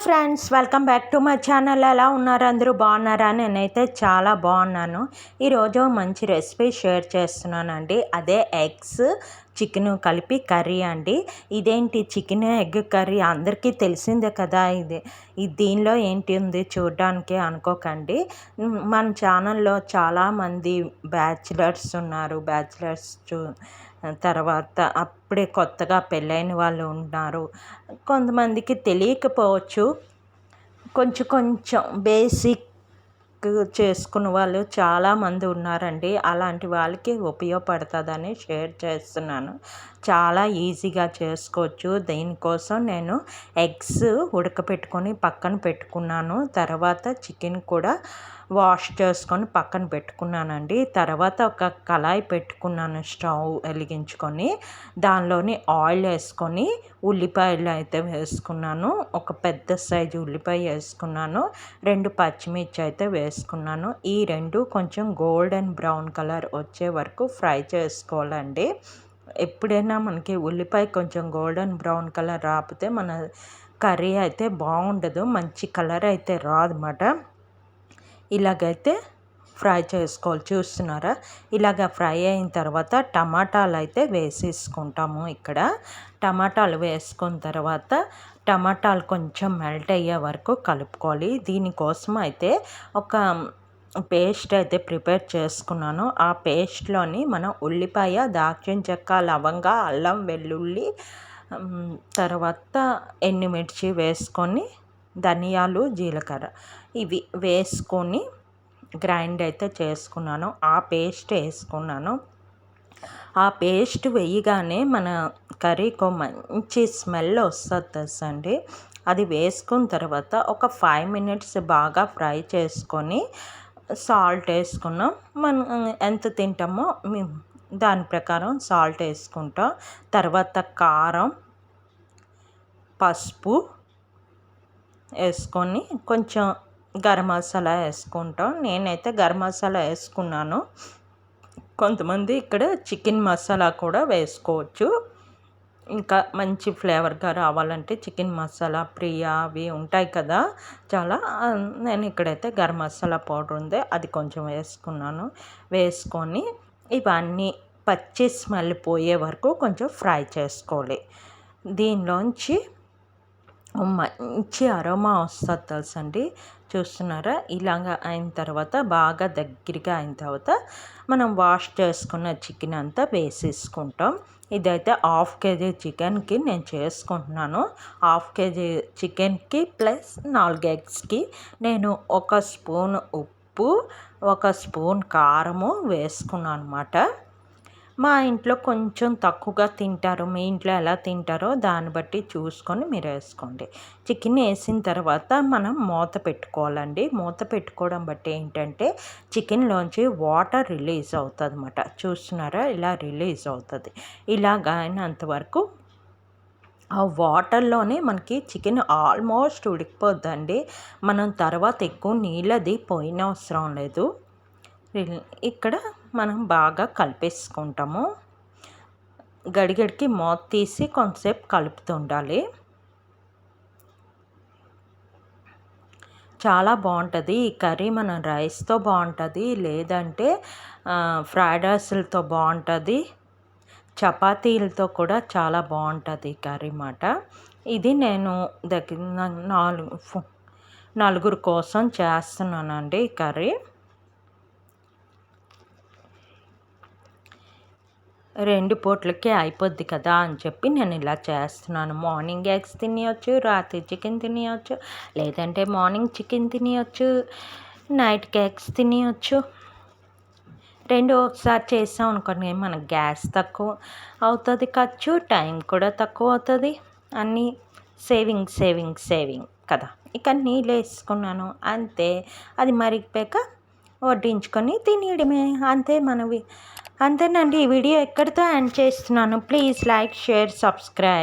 Friends, welcome back to my channel. ఎలా ఉన్నారు? అందరూ బాగున్నారా? నేనైతే చాలా బాగున్నాను. ఈరోజు మంచి రెసిపీ షేర్ చేస్తున్నానండి. అదే ఎగ్స్ చికెన్ కలిపి కర్రీ అండి. ఇదేంటి చికెన్ ఎగ్ కర్రీ అందరికీ తెలిసిందే కదా. దీనిలో ఏంటి ఉంది చూడడానికి అనుకోకండి. మన ఛానల్లో చాలామంది బ్యాచిలర్స్ ఉన్నారు. తర్వాత అప్పుడే కొత్తగా పెళ్ళైన వాళ్ళు ఉన్నారు. కొంతమందికి తెలియకపోవచ్చు. కొంచెం బేసిక్ చేసుకున్న వాళ్ళు చాలామంది ఉన్నారండి. అలాంటి వాళ్ళకి ఉపయోగపడుతుందని షేర్ చేస్తున్నాను. చాలా ఈజీగా చేసుకోవచ్చు. దీనికోసం నేను ఎగ్స్ ఉడకపెట్టుకొని పక్కన పెట్టుకున్నాను. తర్వాత చికెన్ కూడా వాష్ చేసుకొని పక్కన పెట్టుకున్నానండి. తర్వాత ఒక కళాయి పెట్టుకున్నాను, స్టవ్ వెలిగించుకొని దానిలోని ఆయిల్ వేసుకొని ఉల్లిపాయలు అయితే వేసుకున్నాను. ఒక పెద్ద సైజు ఉల్లిపాయ వేసుకున్నాను. 2 పచ్చిమిర్చి అయితే వేసుకున్నాను. ఈ రెండు కొంచెం గోల్డెన్ బ్రౌన్ కలర్ వచ్చే వరకు ఫ్రై చేసుకోవాలండి. ఎప్పుడైనా మనకి ఉల్లిపాయ కొంచెం గోల్డెన్ బ్రౌన్ కలర్ రాకపోతే మన కర్రీ అయితే బాగుండదు, మంచి కలర్ అయితే రాదన్నమాట. ఇలాగైతే ఫ్రై చేసుకోవాలి. చూస్తున్నారా? ఇలాగ ఫ్రై అయిన తర్వాత టమాటాలు అయితే వేసేసుకుంటాము. ఇక్కడ టమాటాలు వేసుకున్న తర్వాత టమాటాలు కొంచెం మెల్ట్ అయ్యే వరకు కలుపుకోవాలి. దీనికోసం అయితే ఒక పేస్ట్ అయితే ప్రిపేర్ చేసుకున్నాను. ఆ పేస్ట్లోని మనం ఉల్లిపాయ, దాల్చిన చెక్క, లవంగా, అల్లం వెల్లుల్లి, తర్వాత ఎండుమిర్చి వేసుకొని ధనియాలు, జీలకర్ర ఇవి వేసుకొని గ్రైండ్ అయితే చేసుకున్నాను. ఆ పేస్ట్ వేసుకున్నాను. ఆ పేస్ట్ వేయగానే మన కర్రీకి మంచి స్మెల్ వస్తుంది తెలుసండి. అది వేసుకున్న తర్వాత ఒక 5 minutes బాగా ఫ్రై చేసుకొని సాల్ట్ వేసుకున్నాం. మనం ఎంత తింటామో దాని ప్రకారం సాల్ట్ వేసుకుంటాం. తర్వాత కారం, పసుపు వేసుకొని కొంచెం గరం మసాలా వేసుకుంటాం. నేనైతే గరం మసాలా వేసుకున్నాను. కొంతమంది ఇక్కడ చికెన్ మసాలా కూడా వేసుకోవచ్చు. ఇంకా మంచి ఫ్లేవర్గా రావాలంటే చికెన్ మసాలా, ప్రియా అవి ఉంటాయి కదా చాలా. నేను ఇక్కడైతే గరం మసాలా పౌడర్ ఉంది, అది కొంచెం వేసుకున్నాను. వేసుకొని ఇవన్నీ పచ్చి స్మెల్ పోయే వరకు కొంచెం ఫ్రై చేసుకోవాలి. దీనిలోంచి మంచి అరోమా వస్తుంది తెలుసండి. చూస్తున్నారా? ఇలాగ అయిన తర్వాత బాగా దగ్గరగా అయిన తర్వాత మనం వాష్ చేసుకున్న చికెన్ అంతా వేసేసుకుంటాం. ఇదైతే 1/2 kg చికెన్కి నేను చేసుకుంటున్నాను. 1/2 kg చికెన్కి ప్లస్ 4 ఎగ్స్కి నేను 1 స్పూన్ ఉప్పు, 1 స్పూన్ కారము వేసుకున్నాను అన్నమాట. మా ఇంట్లో కొంచెం తక్కువగా తింటారు. మీ ఇంట్లో ఎలా తింటారో దాన్ని బట్టి చూసుకొని మీరు వేసుకోండి. చికెన్ వేసిన తర్వాత మనం మూత పెట్టుకోవాలండి. మూత పెట్టుకోవడం బట్టి ఏంటంటే చికెన్లోంచి వాటర్ రిలీజ్ అవుతుంది అన్నమాట. చూస్తున్నారా? ఇలా రిలీజ్ అవుతుంది. ఇలాగ అయినంత వరకు ఆ వాటర్లోనే మనకి చికెన్ ఆల్మోస్ట్ ఉడికిపోద్దండి. మనం తర్వాత ఎక్కువ నీళ్ళది పోయినవసరం లేదు. ఇక్కడ మనం బాగా కలిపేసుకుంటాము. గడిగడికి మూత తీసి కొంతసేపు కలుపుతుండాలి. చాలా బాగుంటుంది ఈ కర్రీ. మన రైస్తో బాగుంటుంది, లేదంటే ఫ్రైడ్ రైస్లతో బాగుంటుంది, చపాతీలతో కూడా చాలా బాగుంటుంది ఈ కర్రీ అన్నమాట. ఇది నేను నలుగురు కోసం చేస్తున్నానండి ఈ కర్రీ. 2 పూటలకే అయిపోద్ది కదా అని చెప్పి నేను ఇలా చేస్తున్నాను. మార్నింగ్ ఎగ్స్ తినేయచ్చు, రాత్రి చికెన్ తినేయచ్చు, లేదంటే మార్నింగ్ చికెన్ తినేయచ్చు, నైట్కి ఎగ్స్ తినేయచ్చు. 2 ఒకసారి చేసాం అనుకోండి, మనకు గ్యాస్ తక్కువ అవుతుంది, ఖర్చు టైం కూడా తక్కువ అవుతుంది. అన్నీ సేవింగ్ కదా. ఇక నీళ్ళు వేసుకున్నాను అంతే. అది మరిగిపోయాక వడ్డించుకొని తినేయడమే. అంతేనండి. ఈ వీడియో ఎక్కడితో ఎండ్ చేస్తున్నాను. Please like, share, subscribe.